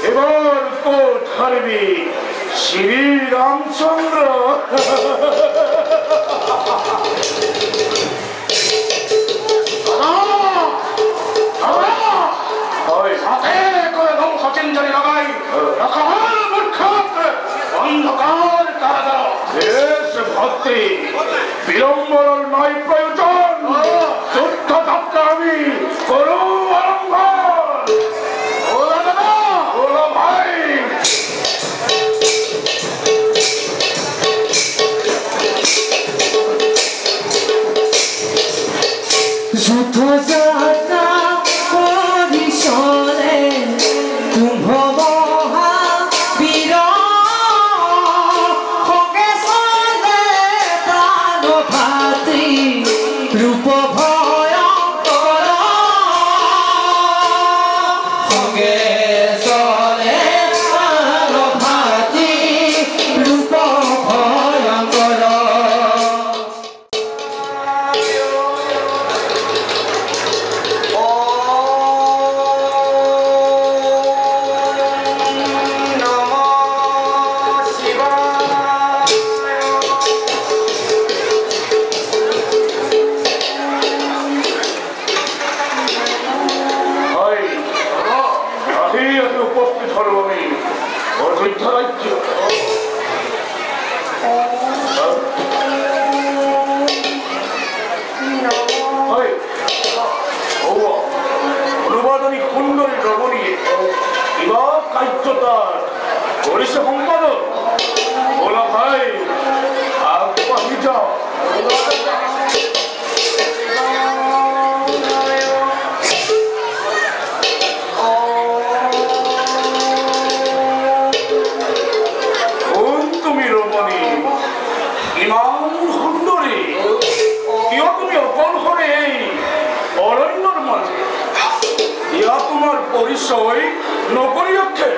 এবার কোট হারবি শ্রী রামচন্দ্র। বিলম্বর নয় প্রয়োজন, যুদ্ধ যাত্রা আমি করু আরম্ভ। ভাই যুদ্ধ যাত্রা পরিসরে কুম্ভ মহাবীর খগেশ্বরে প্রাণঘাতী রূপ ভয়ঙ্কর খগেশ্বরে প্রাণঘাতী রূপ ভয়ঙ্কর। উপস্থিত হল আমি অযোধ্যা রাজ্য। অনুবাদনী সুন্দরী রমণী এবার কার্যতার করেছে সম্পাদক। বলা ভাই আগবাহি যাও। তুমি রমণী ইমান সুন্দরী, কিয় তুমি অকল হরে এই অরণ্যর মাঝে? ইয়া তোমার পরিচয় নকরি অক্ষে।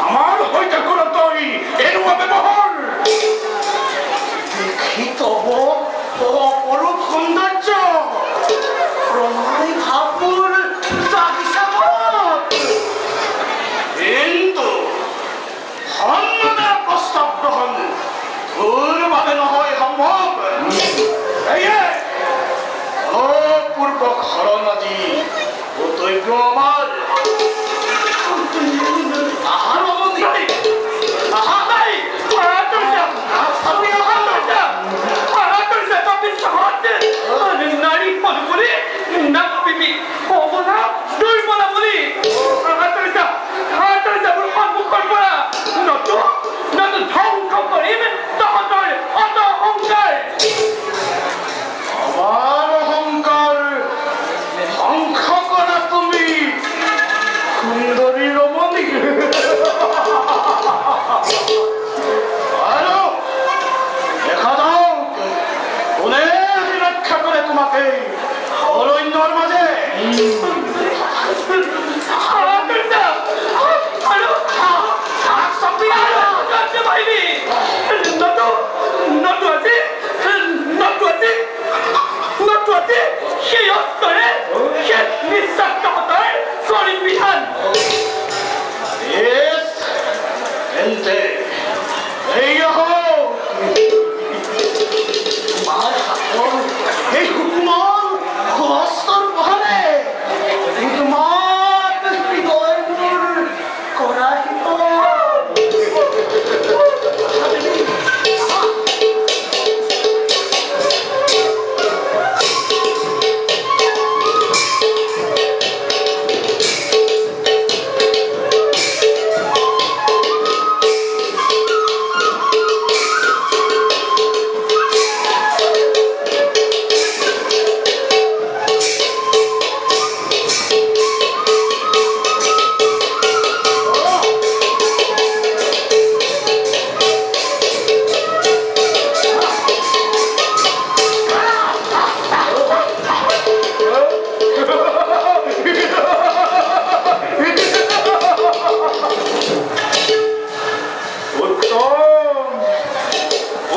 আমার হইতে করো তুই এনুয়া ব্যবহার। দেখিত অপরূপ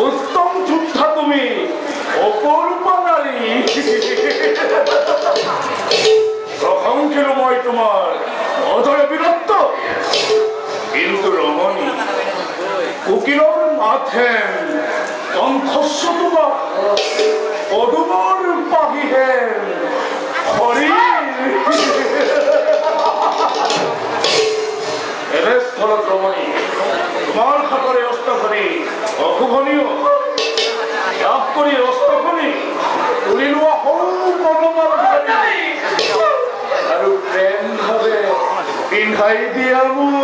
উত্তম যোদ্ধা তুমি, অপরূপা নারী। কখন ছিল মই তোমার অজয় বীরত্ব, কিন্তু রমণী কুকিলর মাথেন কণ্ঠস্ব তোমার পদুমর পাহিহেন হরি। এনে স্থলত রমণী তোমার খাতরে অস্তখনি অশুভনীয় লাভ কৰি অস্তখনি তুলি লোৱা সৰু কলমৰ আৰু প্ৰেম ভাৱে পিন্ধাই দিয়া মোৰ